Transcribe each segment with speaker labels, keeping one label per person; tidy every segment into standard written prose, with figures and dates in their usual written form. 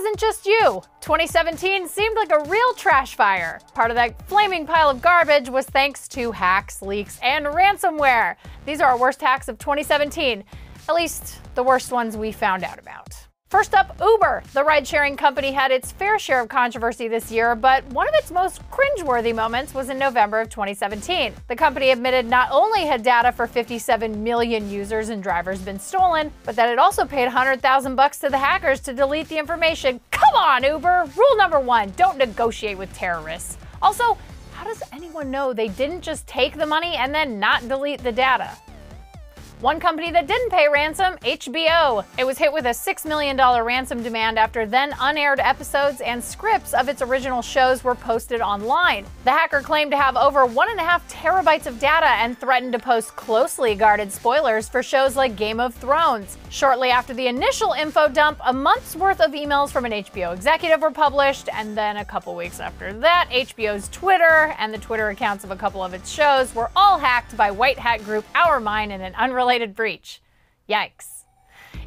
Speaker 1: wasn't just you. 2017 seemed like a real trash fire. Part of that flaming pile of garbage was thanks to hacks, leaks, and ransomware. These are our worst hacks of 2017, at least the worst ones we found out about. First up, Uber. The ride-sharing company had its fair share of controversy this year, but one of its most cringeworthy moments was in November of 2017. The company admitted not only had data for 57 million users and drivers been stolen, but that it also paid $100,000 to the hackers to delete the information. Come on, Uber! Rule number 1, don't negotiate with terrorists. Also, how does anyone know they didn't just take the money and then not delete the data? One company that didn't pay ransom, HBO. It was hit with a $6 million ransom demand after then unaired episodes and scripts of its original shows were posted online. The hacker claimed to have over 1.5 terabytes of data and threatened to post closely guarded spoilers for shows like Game of Thrones. Shortly after the initial info dump, a month's worth of emails from an HBO executive were published, and then a couple weeks after that, HBO's Twitter and the Twitter accounts of a couple of its shows were all hacked by white hat group OurMine in an unrelated breach. Yikes.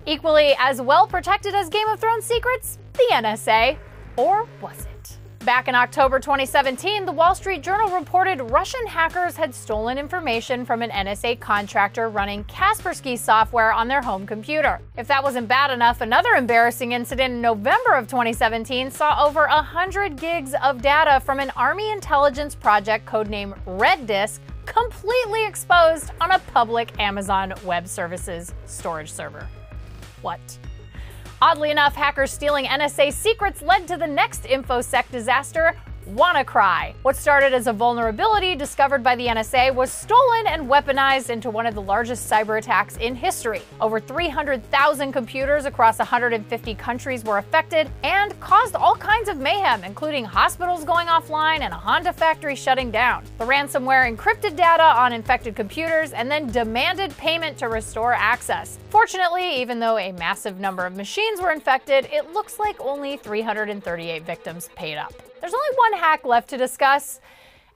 Speaker 1: Equally as well protected as Game of Thrones secrets, the NSA. Or was it? Back in October 2017, the Wall Street Journal reported Russian hackers had stolen information from an NSA contractor running Kaspersky software on their home computer. If that wasn't bad enough, another embarrassing incident in November of 2017 saw over 100 gigs of data from an Army intelligence project codenamed Red Disk completely exposed on a public Amazon Web Services storage server. What? Oddly enough, hackers stealing NSA secrets led to the next InfoSec disaster, WannaCry. What started as a vulnerability discovered by the NSA was stolen and weaponized into one of the largest cyber attacks in history. Over 300,000 computers across 150 countries were affected and caused all kinds of mayhem, including hospitals going offline and a Honda factory shutting down. The ransomware encrypted data on infected computers and then demanded payment to restore access. Fortunately, even though a massive number of machines were infected, it looks like only 338 victims paid up. There's only one hack left to discuss,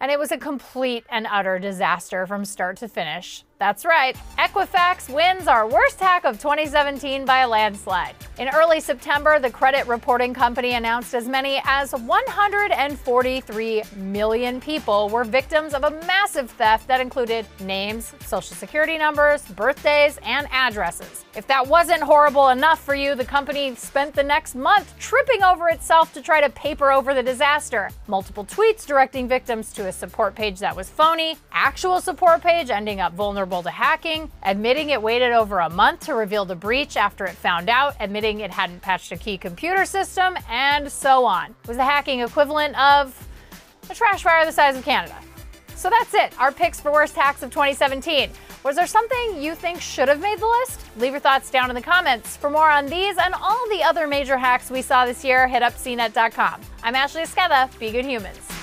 Speaker 1: and it was a complete and utter disaster from start to finish. That's right, Equifax wins our worst hack of 2017 by a landslide. In early September, the credit reporting company announced as many as 143 million people were victims of a massive theft that included names, social security numbers, birthdays, and addresses. If that wasn't horrible enough for you, the company spent the next month tripping over itself to try to paper over the disaster. Multiple tweets directing victims to a support page that was phony, actual support page ending up vulnerable to hacking, admitting it waited over a month to reveal the breach after it found out, admitting it hadn't patched a key computer system, and so on. It was the hacking equivalent of a trash fire the size of Canada. So that's it, our picks for worst hacks of 2017. Was there something you think should have made the list? Leave your thoughts down in the comments. For more on these and all the other major hacks we saw this year, hit up cnet.com. I'm Ashley Esqueda. Be good humans.